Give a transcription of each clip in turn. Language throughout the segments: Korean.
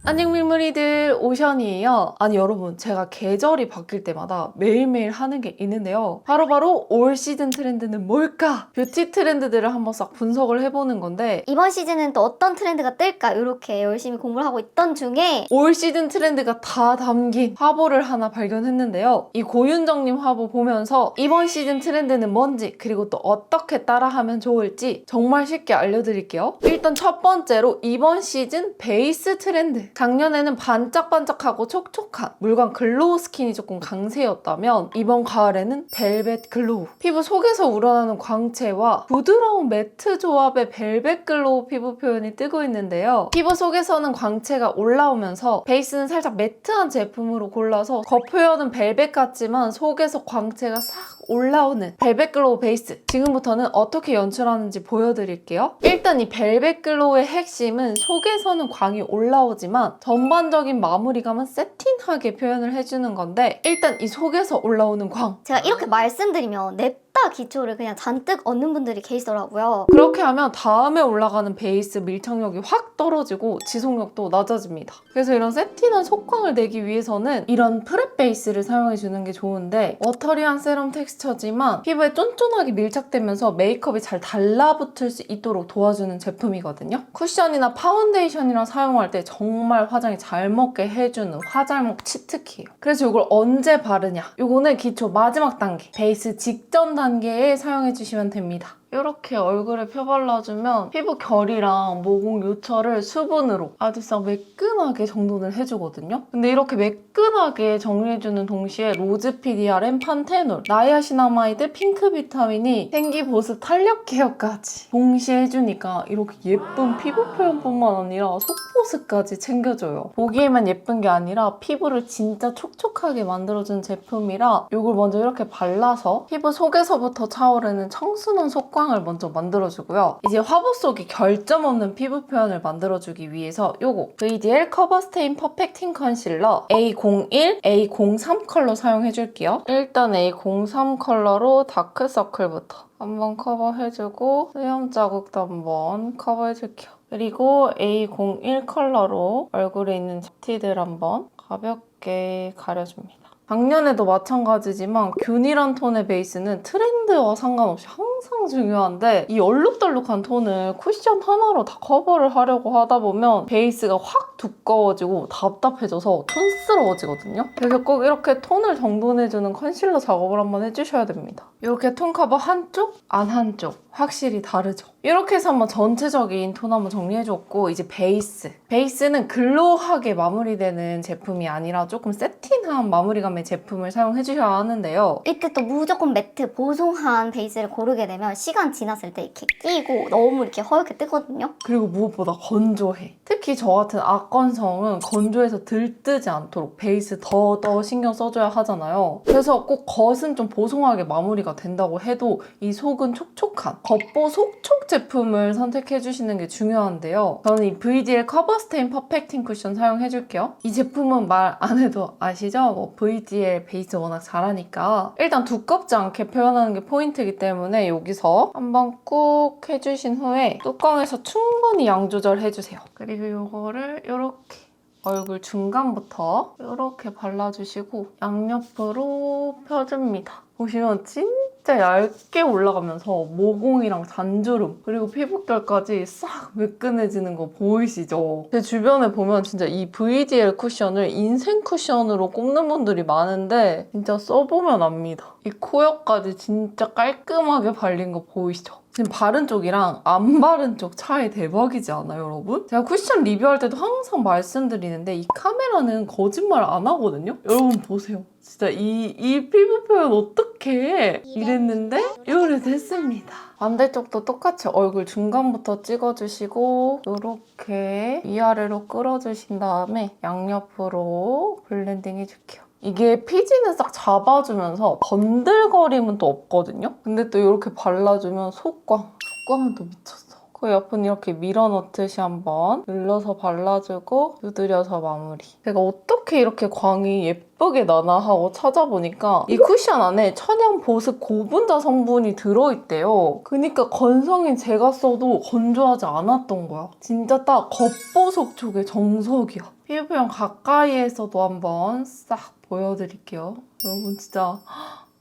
안녕 밀물이들, 오션이에요. 아니 여러분, 제가 계절이 바뀔 때마다 매일매일 하는 게 있는데요. 바로바로 올 시즌 트렌드는 뭘까? 뷰티 트렌드들을 한번 싹 분석을 해보는 건데 이번 시즌은 또 어떤 트렌드가 뜰까 이렇게 열심히 공부를 하고 있던 중에 올 시즌 트렌드가 다 담긴 화보를 하나 발견했는데요. 이 고윤정님 화보 보면서 이번 시즌 트렌드는 뭔지, 그리고 또 어떻게 따라하면 좋을지 정말 쉽게 알려드릴게요. 일단 첫 번째로 이번 시즌 베이스 트렌드. 작년에는 반짝반짝하고 촉촉한 물광 글로우 스킨이 조금 강세였다면 이번 가을에는 벨벳 글로우. 피부 속에서 우러나는 광채와 부드러운 매트 조합의 벨벳 글로우 피부 표현이 뜨고 있는데요. 피부 속에서는 광채가 올라오면서 베이스는 살짝 매트한 제품으로 골라서 겉표현은 벨벳 같지만 속에서 광채가 싹 올라오는 벨벳 글로우 베이스. 지금부터는 어떻게 연출하는지 보여드릴게요. 일단 이 벨벳 글로우의 핵심은 속에서는 광이 올라오지만 전반적인 마무리감은 세팅하게 표현을 해주는 건데, 일단 이 속에서 올라오는 광, 제가 이렇게 말씀드리면 냅다 기초를 그냥 잔뜩 얻는 분들이 계시더라고요. 그렇게 하면 다음에 올라가는 베이스 밀착력이 확 떨어지고 지속력도 낮아집니다. 그래서 이런 세팅한 속광을 내기 위해서는 이런 프랩 베이스를 사용해주는 게 좋은데, 워터리한 세럼 텍스처지만 피부에 쫀쫀하게 밀착되면서 메이크업이 잘 달라붙을 수 있도록 도와주는 제품이거든요. 쿠션이나 파운데이션이랑 사용할 때 정말 화장이 잘 먹게 해주는 화잘먹 치트키예요. 그래서 이걸 언제 바르냐? 이거는 기초 마지막 단계, 베이스 직전 단계에 사용해주시면 됩니다. 이렇게 얼굴에 펴발라주면 피부 결이랑 모공 요철을 수분으로 아주 싹 매끈하게 정돈을 해주거든요. 근데 이렇게 매끈하게 정리해주는 동시에 로즈 PDRN 판테놀, 나이아시나마이드, 핑크 비타민이 생기 보습 탄력 케어까지 동시에 해주니까 이렇게 예쁜 피부 표현뿐만 아니라 속보습까지 챙겨줘요. 보기에만 예쁜 게 아니라 피부를 진짜 촉촉하게 만들어주는 제품이라 이걸 먼저 이렇게 발라서 피부 속에서부터 차오르는 청순한 속광 을 먼저 만들어주고요. 이제 화보 속에 결점 없는 피부 표현을 만들어주기 위해서 요거 VDL 커버 스테인 퍼펙팅 컨실러 A01, A03 컬러 사용해줄게요. 일단 A03 컬러로 다크서클부터 한번 커버해주고 수염 자국도 한번 커버해줄게요. 그리고 A01 컬러로 얼굴에 있는 잡티들 한번 가볍게 가려줍니다. 작년에도 마찬가지지만 균일한 톤의 베이스는 트렌드와 상관없이 항상 중요한데, 이 얼룩덜룩한 톤을 쿠션 하나로 다 커버를 하려고 하다 보면 베이스가 확 두꺼워지고 답답해져서 촌스러워지거든요. 그래서 꼭 이렇게 톤을 정돈해주는 컨실러 작업을 한번 해주셔야 됩니다. 이렇게 톤 커버 한쪽, 안 한쪽 확실히 다르죠. 이렇게 해서 한번 전체적인 톤 한번 정리해줬고, 이제 베이스. 베이스는 글로우하게 마무리되는 제품이 아니라 조금 세팅한 마무리감의 제품을 사용해주셔야 하는데요. 이때 또 무조건 매트 보송한 베이스를 고르게 되면 시간 지났을 때 이렇게 끼고 너무 이렇게 허옇게 뜨거든요. 그리고 무엇보다 건조해. 특히 저 같은 악건성은 건조해서 들뜨지 않도록 베이스 더 신경 써줘야 하잖아요. 그래서 꼭 겉은 좀 보송하게 마무리가 된다고 해도 이 속은 촉촉한 겉보 속촉 제품을 선택해주시는 게 중요한데요. 저는 이 VDL 커버 스테인 퍼펙팅 쿠션 사용해줄게요. 이 제품은 말 안 해도 아시죠? 뭐 VDL 베이스 워낙 잘하니까. 일단 두껍지 않게 표현하는 게 포인트이기 때문에 여기서 한번 꾹 해주신 후에 뚜껑에서 충분히 양 조절해주세요. 그리고 이거를 이렇게 얼굴 중간부터 이렇게 발라주시고 양옆으로 펴줍니다. 보시면 진짜 얇게 올라가면서 모공이랑 잔주름 그리고 피부결까지 싹 매끈해지는 거 보이시죠? 제 주변에 보면 진짜 이 VDL 쿠션을 인생 쿠션으로 꼽는 분들이 많은데 진짜 써보면 압니다. 이 코옆까지 진짜 깔끔하게 발린 거 보이시죠? 지금 바른 쪽이랑 안 바른 쪽 차이 대박이지 않아요, 여러분? 제가 쿠션 리뷰할 때도 항상 말씀드리는데 이 카메라는 거짓말 안 하거든요? 여러분 보세요. 진짜 이 피부 표현 어떡해? 이랬는데 이렇게 됐습니다. 반대쪽도 똑같이 얼굴 중간부터 찍어주시고 이렇게 위아래로 끌어주신 다음에 양옆으로 블렌딩 해줄게요. 이게 피지는 싹 잡아주면서 번들거림은 또 없거든요? 근데 또 이렇게 발라주면 속광은 또 미쳤어. 그 옆은 이렇게 밀어넣듯이 한번 눌러서 발라주고 두드려서 마무리. 제가 어떻게 이렇게 광이 예쁘게 나나 하고 찾아보니까 이 쿠션 안에 천연 보습 고분자 성분이 들어있대요. 그러니까 건성인 제가 써도 건조하지 않았던 거야. 진짜 딱 겉보속 쪽의 정석이야. 피부 표현 가까이에서도 한번 싹 보여드릴게요. 여러분 진짜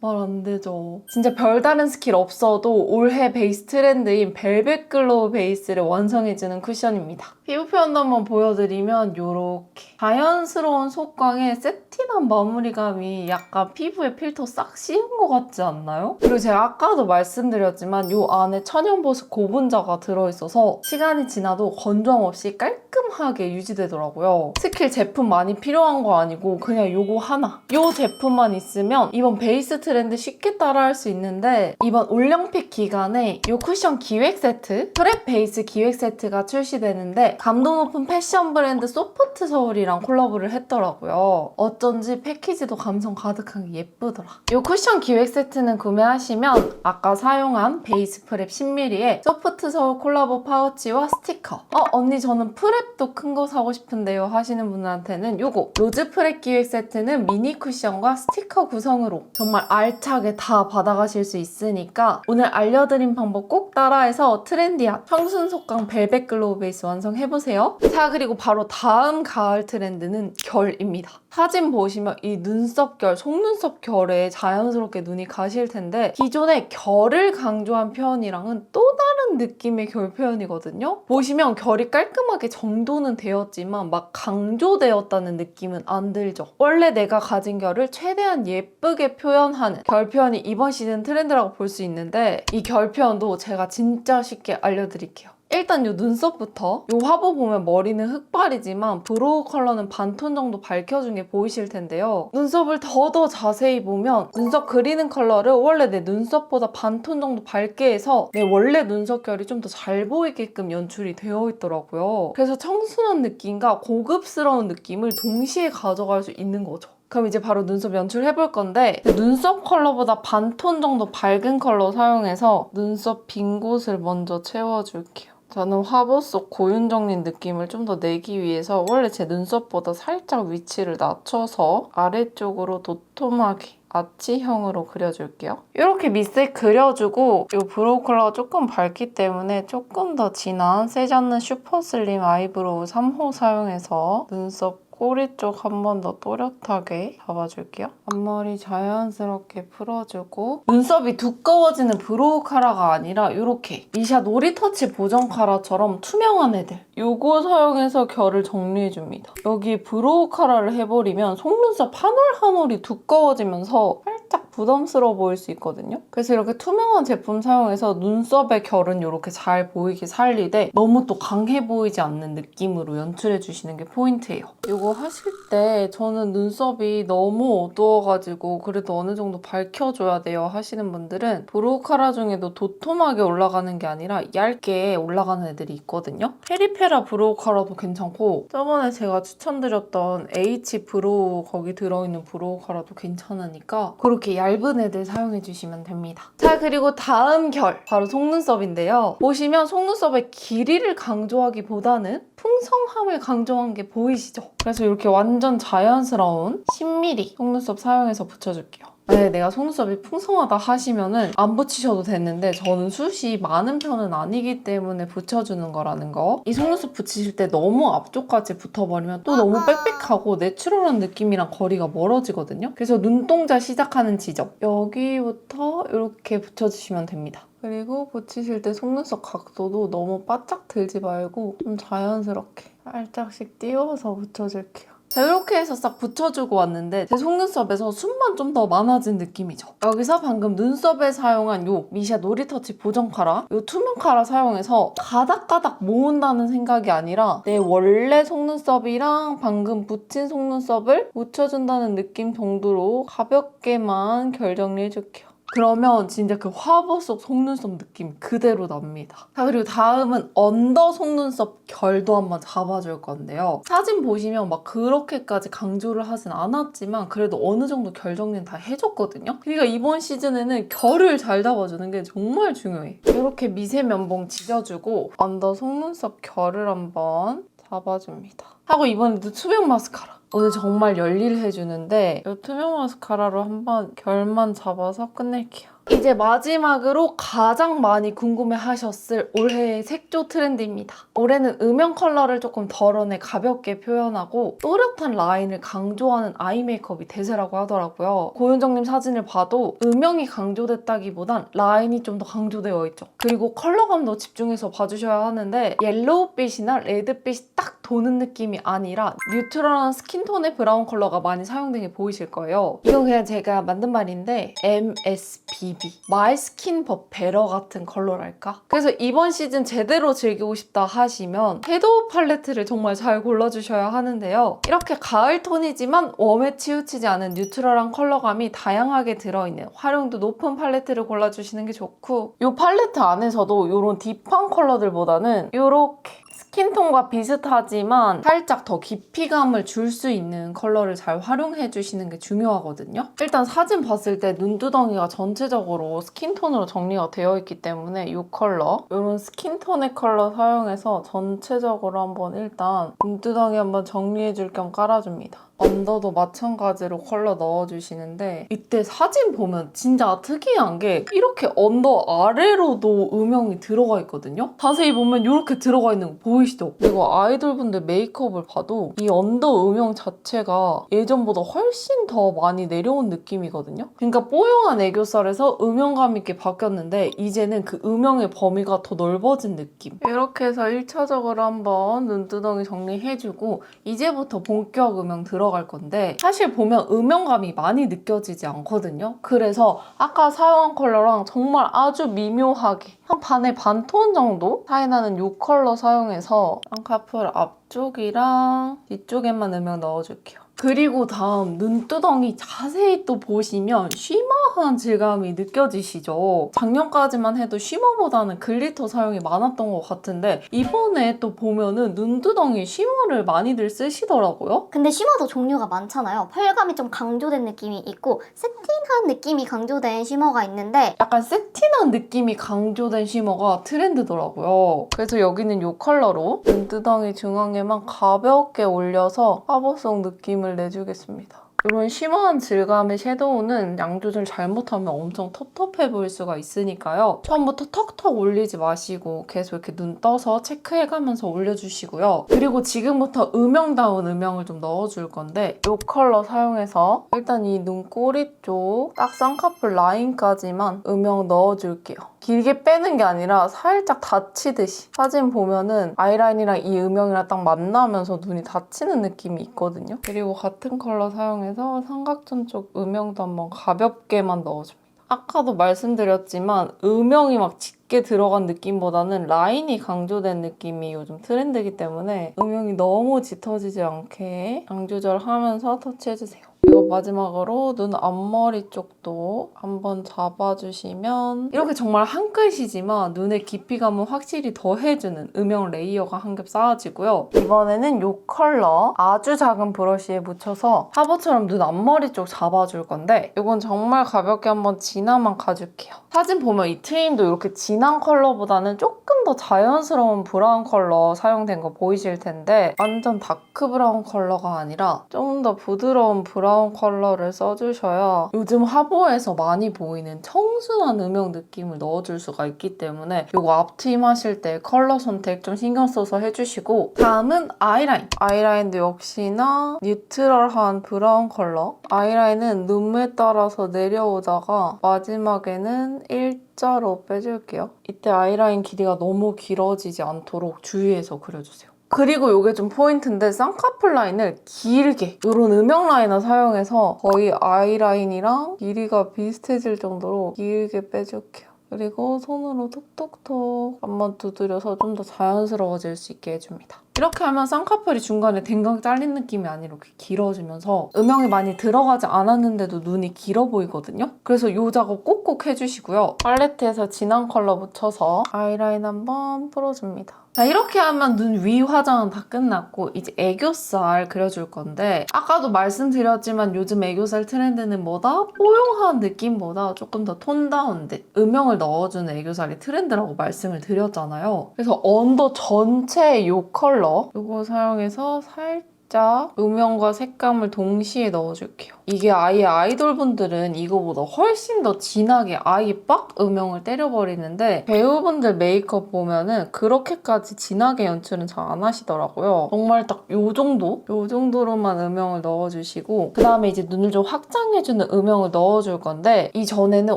말 안 되죠. 진짜 별다른 스킬 없어도 올해 베이스 트렌드인 벨벳 글로우 베이스를 완성해주는 쿠션입니다. 피부 표현도 한번 보여드리면 요렇게 자연스러운 속광에 세팅한 마무리감이 약간 피부에 필터 싹 씌운 것 같지 않나요? 그리고 제가 아까도 말씀드렸지만 요 안에 천연보습 고분자가 들어있어서 시간이 지나도 건조함 없이 깔끔하게 유지되더라고요. 스킬 제품 많이 필요한 거 아니고 그냥 요거 하나. 요 제품만 있으면 이번 베이스 트렌드 쉽게 따라할 수 있는데 이번 올영픽 기간에 이 쿠션 기획 세트, 프랩 베이스 기획 세트가 출시되는데 감도 높은 패션 브랜드 소프트 서울이랑 콜라보를 했더라고요. 어쩐지 패키지도 감성 가득한 게 예쁘더라. 이 쿠션 기획 세트는 구매하시면 아까 사용한 베이스 프랩 10ml에 소프트 서울 콜라보 파우치와 스티커 언니 저는 프랩도 큰 거 사고 싶은데요 하시는 분들한테는 요거 로즈 프랩 기획 세트는 미니 쿠션과 스티커 구성으로 정말 알차게 다 받아가실 수 있으니까 오늘 알려드린 방법 꼭 따라해서 트렌디한 청순 속광 벨벳 글로우 베이스 완성해보세요. 자, 그리고 바로 다음 가을 트렌드는 결입니다. 사진 보시면 이 눈썹 결, 속눈썹 결에 자연스럽게 눈이 가실 텐데 기존의 결을 강조한 표현이랑은 또 다른 느낌의 결 표현이거든요. 보시면 결이 깔끔하게 정돈은 되었지만 막 강조되었다는 느낌은 안 들죠. 원래 내가 가진 결을 최대한 예쁘게 표현하는 결 표현이 이번 시즌 트렌드라고 볼 수 있는데 이 결 표현도 제가 진짜 쉽게 알려드릴게요. 일단 이 눈썹부터 이 화보 보면 머리는 흑발이지만 브로우 컬러는 반톤 정도 밝혀준 게 보이실 텐데요. 눈썹을 더 자세히 보면 눈썹 그리는 컬러를 원래 내 눈썹보다 반톤 정도 밝게 해서 내 원래 눈썹 결이 좀 더 잘 보이게끔 연출이 되어 있더라고요. 그래서 청순한 느낌과 고급스러운 느낌을 동시에 가져갈 수 있는 거죠. 그럼 이제 바로 눈썹 연출해볼 건데 눈썹 컬러보다 반톤 정도 밝은 컬러 사용해서 눈썹 빈 곳을 먼저 채워줄게요. 저는 화보 속 고윤정린 느낌을 좀 더 내기 위해서 원래 제 눈썹보다 살짝 위치를 낮춰서 아래쪽으로 도톰하게 아치형으로 그려줄게요. 이렇게 밑에 그려주고 이 브로우 컬러가 조금 밝기 때문에 조금 더 진한 세잔느 슈퍼 슬림 아이브로우 3호 사용해서 눈썹 꼬리 쪽 한 번 더 또렷하게 잡아줄게요. 앞머리 자연스럽게 풀어주고 눈썹이 두꺼워지는 브로우 카라가 아니라 이렇게 미샤 노리터치 보정 카라처럼 투명한 애들 요거 사용해서 결을 정리해줍니다. 여기 브로우 카라를 해버리면 속눈썹 한 올 한 올이 두꺼워지면서 살짝 부담스러워 보일 수 있거든요. 그래서 이렇게 투명한 제품 사용해서 눈썹의 결은 이렇게 잘 보이게 살리되 너무 또 강해 보이지 않는 느낌으로 연출해주시는 게 포인트예요. 이거 하실 때 저는 눈썹이 너무 어두워가지고 그래도 어느 정도 밝혀줘야 돼요 하시는 분들은 브로우 카라 중에도 도톰하게 올라가는 게 아니라 얇게 올라가는 애들이 있거든요. 페리페라 브로우 카라도 괜찮고 저번에 제가 추천드렸던 H 브로우 거기 들어있는 브로우 카라도 괜찮으니까 그렇게 얇은 애들 사용해주시면 됩니다. 자, 그리고 다음 결 바로 속눈썹인데요. 보시면 속눈썹의 길이를 강조하기보다는 풍성함을 강조한 게 보이시죠? 그래서 이렇게 완전 자연스러운 10mm 속눈썹 사용해서 붙여줄게요. 만약에 내가 속눈썹이 풍성하다 하시면은 안 붙이셔도 되는데 저는 숱이 많은 편은 아니기 때문에 붙여주는 거라는 거. 이 속눈썹 붙이실 때 너무 앞쪽까지 붙어버리면 또 너무 빽빽하고 내추럴한 느낌이랑 거리가 멀어지거든요. 그래서 눈동자 시작하는 지점 여기부터 이렇게 붙여주시면 됩니다. 그리고 붙이실 때 속눈썹 각도도 너무 바짝 들지 말고 좀 자연스럽게 살짝씩 띄워서 붙여줄게요. 자, 이렇게 해서 싹 붙여주고 왔는데 제 속눈썹에서 숱만 좀 더 많아진 느낌이죠. 여기서 방금 눈썹에 사용한 요 미샤 노리터치 보정 카라 요 투명 카라 사용해서 가닥가닥 모은다는 생각이 아니라 내 원래 속눈썹이랑 방금 붙인 속눈썹을 묻혀준다는 느낌 정도로 가볍게만 결 정리해줄게요. 그러면 진짜 그 화보 속 속눈썹 느낌 그대로 납니다. 자, 그리고 다음은 언더 속눈썹 결도 한번 잡아줄 건데요. 사진 보시면 막 그렇게까지 강조를 하진 않았지만 그래도 어느 정도 결 정리는 다 해줬거든요. 그러니까 이번 시즌에는 결을 잘 잡아주는 게 정말 중요해. 이렇게 미세 면봉 지져주고 언더 속눈썹 결을 한번 잡아줍니다. 하고 이번에도 투명 마스카라. 오늘 정말 열일을 해주는데 이 투명 마스카라로 한번 결만 잡아서 끝낼게요. 이제 마지막으로 가장 많이 궁금해하셨을 올해의 색조 트렌드입니다. 올해는 음영 컬러를 조금 덜어내 가볍게 표현하고 또렷한 라인을 강조하는 아이 메이크업이 대세라고 하더라고요. 고윤정님 사진을 봐도 음영이 강조됐다기보단 라인이 좀 더 강조되어 있죠. 그리고 컬러감도 집중해서 봐주셔야 하는데 옐로우빛이나 레드빛이 딱 도는 느낌이 아니라 뉴트럴한 스킨톤의 브라운 컬러가 많이 사용된 게 보이실 거예요. 이건 그냥 제가 만든 말인데 MSBB My Skin But Better 같은 컬러랄까? 그래서 이번 시즌 제대로 즐기고 싶다 하시면 섀도우 팔레트를 정말 잘 골라주셔야 하는데요. 이렇게 가을 톤이지만 웜에 치우치지 않은 뉴트럴한 컬러감이 다양하게 들어있는 활용도 높은 팔레트를 골라주시는 게 좋고 이 팔레트 안에서도 이런 딥한 컬러들보다는 이렇게 스킨톤과 비슷하지만 살짝 더 깊이감을 줄 수 있는 컬러를 잘 활용해 주시는 게 중요하거든요. 일단 사진 봤을 때 눈두덩이가 전체적으로 스킨톤으로 정리가 되어 있기 때문에 이 컬러, 이런 스킨톤의 컬러 사용해서 전체적으로 한번 일단 눈두덩이 한번 정리해 줄 겸 깔아줍니다. 언더도 마찬가지로 컬러 넣어주시는데 이때 사진 보면 진짜 특이한 게 이렇게 언더 아래로도 음영이 들어가 있거든요? 자세히 보면 이렇게 들어가 있는 거 보이시죠? 그리고 아이돌분들 메이크업을 봐도 이 언더 음영 자체가 예전보다 훨씬 더 많이 내려온 느낌이거든요? 그러니까 뽀용한 애교살에서 음영감 있게 바뀌었는데 이제는 그 음영의 범위가 더 넓어진 느낌. 이렇게 해서 1차적으로 한번 눈두덩이 정리해주고 이제부터 본격 음영 들어갈 건데 사실 보면 음영감이 많이 느껴지지 않거든요. 그래서 아까 사용한 컬러랑 정말 아주 미묘하게 한 반의 반 톤 정도 차이나는 이 컬러 사용해서 쌍꺼풀 앞쪽이랑 뒤쪽에만 음영 넣어줄게요. 그리고 다음 눈두덩이 자세히 또 보시면 쉬머한 질감이 느껴지시죠? 작년까지만 해도 쉬머보다는 글리터 사용이 많았던 것 같은데 이번에 또 보면은 눈두덩이 쉬머를 많이들 쓰시더라고요. 근데 쉬머도 종류가 많잖아요. 펄감이 좀 강조된 느낌이 있고 세팅한 느낌이 강조된 쉬머가 있는데 약간 세팅한 느낌이 강조된 쉬머가 트렌드더라고요. 그래서 여기는 이 컬러로 눈두덩이 중앙에만 가볍게 올려서 화보송 느낌을 내주겠습니다. 이런 쉬머한 질감의 섀도우는 양 조절 잘못하면 엄청 텁텁해 보일 수가 있으니까요. 처음부터 턱턱 올리지 마시고 계속 이렇게 눈 떠서 체크해가면서 올려주시고요. 그리고 지금부터 음영다운 음영을 좀 넣어줄 건데 이 컬러 사용해서 일단 이 눈꼬리 쪽 딱 쌍꺼풀 라인까지만 음영 넣어줄게요. 길게 빼는 게 아니라 살짝 닫히듯이 사진 보면은 아이라인이랑 이 음영이랑 딱 만나면서 눈이 닫히는 느낌이 있거든요. 그리고 같은 컬러 사용해서 삼각존 쪽 음영도 한번 가볍게만 넣어줍니다. 아까도 말씀드렸지만 음영이 막 짙게 들어간 느낌보다는 라인이 강조된 느낌이 요즘 트렌드이기 때문에 음영이 너무 짙어지지 않게 양 조절하면서 터치해주세요. 그리고 마지막으로 눈 앞머리 쪽도 한번 잡아주시면 이렇게 정말 한 끗이지만 눈의 깊이감은 확실히 더해주는 음영 레이어가 한 겹 쌓아지고요. 이번에는 이 컬러 아주 작은 브러쉬에 묻혀서 화보처럼 눈 앞머리 쪽 잡아줄 건데 이건 정말 가볍게 한번 진함만 가줄게요. 사진 보면 이 트임도 이렇게 진한 컬러보다는 조금 더 자연스러운 브라운 컬러 사용된 거 보이실 텐데 완전 다크 브라운 컬러가 아니라 좀 더 부드러운 브라운 컬러를 써주셔야 요즘 화보에서 많이 보이는 청순한 음영 느낌을 넣어줄 수가 있기 때문에 이거 앞트임 하실 때 컬러 선택 좀 신경 써서 해주시고 다음은 아이라인. 아이라인도 역시나 뉴트럴한 브라운 컬러. 아이라인은 눈매 따라서 내려오다가 마지막에는 일자로 빼줄게요. 이때 아이라인 길이가 너무 길어지지 않도록 주의해서 그려주세요. 그리고 이게 좀 포인트인데 쌍꺼풀 라인을 길게 이런 음영 라이너 사용해서 거의 아이라인이랑 길이가 비슷해질 정도로 길게 빼줄게요. 그리고 손으로 톡톡톡 한번 두드려서 좀 더 자연스러워질 수 있게 해줍니다. 이렇게 하면 쌍꺼풀이 중간에 댕강 잘린 느낌이 아니라 이렇게 길어지면서 음영이 많이 들어가지 않았는데도 눈이 길어 보이거든요? 그래서 이 작업 꼭꼭 해주시고요. 팔레트에서 진한 컬러 묻혀서 아이라인 한번 풀어줍니다. 자, 이렇게 하면 눈 위 화장은 다 끝났고 이제 애교살 그려줄 건데 아까도 말씀드렸지만 요즘 애교살 트렌드는 뭐다? 뽀용한 느낌보다 조금 더 톤 다운된 음영을 넣어주는 애교살이 트렌드라고 말씀을 드렸잖아요. 그래서 언더 전체에 이 컬러 이거 사용해서 살짝 음영과 색감을 동시에 넣어줄게요. 이게 아예 아이돌분들은 이거보다 훨씬 더 진하게 아예 빡 음영을 때려버리는데 배우분들 메이크업 보면은 그렇게까지 진하게 연출은 잘 안 하시더라고요. 정말 딱 요 정도? 요 정도로만 음영을 넣어주시고 그 다음에 이제 눈을 좀 확장해주는 음영을 넣어줄 건데 이전에는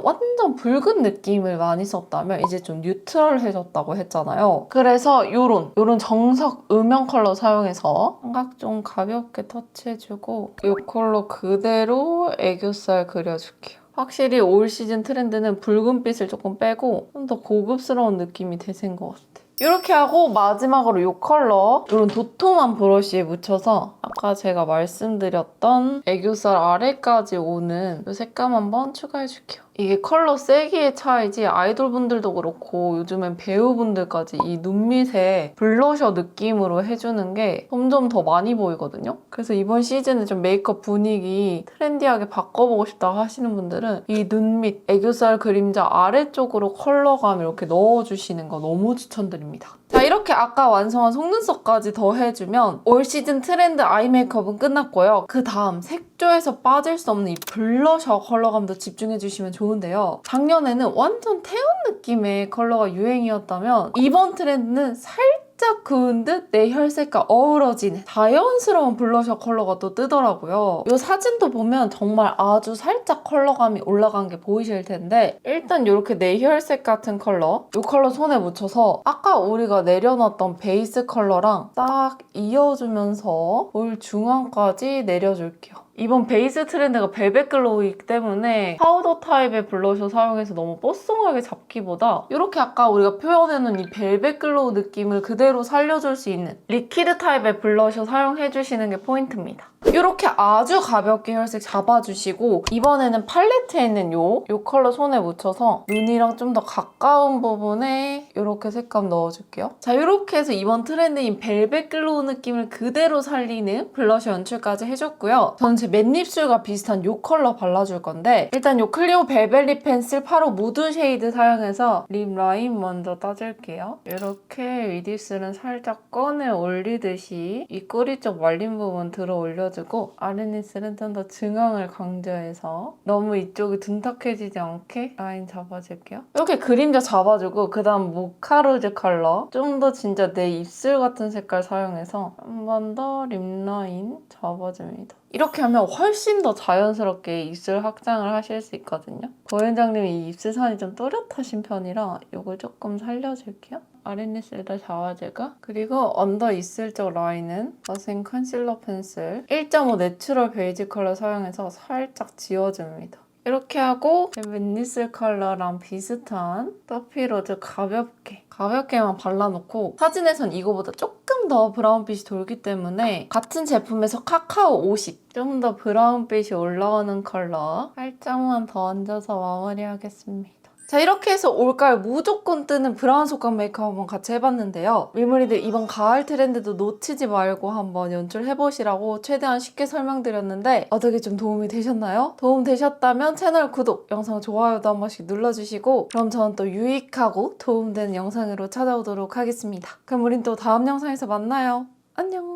완전 붉은 느낌을 많이 썼다면 이제 좀 뉴트럴해졌다고 했잖아요. 그래서 요런 정석 음영 컬러 사용해서 삼각 좀 가볍게 터치해주고 이 컬러 그대로 애교살 그려줄게요. 확실히 올 시즌 트렌드는 붉은빛을 조금 빼고 좀 더 고급스러운 느낌이 대세인 것 같아요. 이렇게 하고 마지막으로 이 컬러 이런 도톰한 브러쉬에 묻혀서 아까 제가 말씀드렸던 애교살 아래까지 오는 이 색감 한번 추가해줄게요. 이게 컬러 세기의 차이지 아이돌분들도 그렇고 요즘엔 배우분들까지 이 눈밑에 블러셔 느낌으로 해주는 게 점점 더 많이 보이거든요. 그래서 이번 시즌에 좀 메이크업 분위기 트렌디하게 바꿔보고 싶다 하시는 분들은 이 눈밑 애교살 그림자 아래쪽으로 컬러감 이렇게 넣어주시는 거 너무 추천드립니다. 자, 이렇게 아까 완성한 속눈썹까지 더해주면 올 시즌 트렌드 아이 메이크업은 끝났고요. 그 다음 색조에서 빠질 수 없는 이 블러셔 컬러감도 집중해주시면 좋은데요. 작년에는 완전 태연 느낌의 컬러가 유행이었다면 이번 트렌드는 살짝 그은 듯 내 혈색과 어우러지는 자연스러운 블러셔 컬러가 또 뜨더라고요. 이 사진도 보면 정말 아주 살짝 컬러감이 올라간 게 보이실 텐데 일단 이렇게 내 혈색 같은 컬러 이 컬러 손에 묻혀서 아까 우리가 내려놨던 베이스 컬러랑 딱 이어주면서 볼 중앙까지 내려줄게요. 이번 베이스 트렌드가 벨벳 글로우이기 때문에 파우더 타입의 블러셔 사용해서 너무 뽀송하게 잡기보다 이렇게 아까 우리가 표현해놓은 이 벨벳 글로우 느낌을 그대로 살려줄 수 있는 리퀴드 타입의 블러셔 사용해주시는 게 포인트입니다. 이렇게 아주 가볍게 혈색 잡아주시고 이번에는 팔레트에 있는 요 컬러 손에 묻혀서 눈이랑 좀 더 가까운 부분에 이렇게 색감 넣어줄게요. 자, 이렇게 해서 이번 트렌드인 벨벳 글로우 느낌을 그대로 살리는 블러셔 연출까지 해줬고요. 저는 제 맨입술과 비슷한 요 컬러 발라줄 건데 일단 요 클리오 벨벳 립 펜슬 8호 무드 쉐이드 사용해서 립 라인 먼저 따줄게요. 이렇게 윗입술은 살짝 꺼내 올리듯이 입꼬리 쪽 말린 부분 들어 올려주고 아랫입술은 좀 더 중앙을 강조해서 너무 이쪽이 둔탁해지지 않게 라인 잡아줄게요. 이렇게 그림자 잡아주고 그 다음 모카루즈 컬러 좀 더 진짜 내 입술 같은 색깔 사용해서 한 번 더 립 라인 잡아줍니다. 이렇게 하면 훨씬 더 자연스럽게 입술 확장을 하실 수 있거든요. 고현정님이 이 입술선이 좀 또렷하신 편이라 이걸 조금 살려줄게요. 아랫입술도 잡아주고 그리고 언더 입술 쪽 라인은 버생 컨실러 펜슬 1.5 내추럴 베이지 컬러 사용해서 살짝 지워줍니다. 이렇게 하고 윗입술 컬러랑 비슷한 더피로즈 가볍게만 발라놓고 사진에선 이거보다 조금 더 브라운빛이 돌기 때문에 같은 제품에서 카카오 50 좀 더 브라운빛이 올라오는 컬러 살짝만 더 얹어서 마무리하겠습니다. 자, 이렇게 해서 올가을 무조건 뜨는 브라운 속광 메이크업 한번 같이 해봤는데요. 밀물이들 이번 가을 트렌드도 놓치지 말고 한번 연출해보시라고 최대한 쉽게 설명드렸는데 어떻게 좀 도움이 되셨나요? 도움 되셨다면 채널 구독, 영상 좋아요도 한 번씩 눌러주시고 그럼 저는 또 유익하고 도움되는 영상으로 찾아오도록 하겠습니다. 그럼 우린 또 다음 영상에서 만나요. 안녕!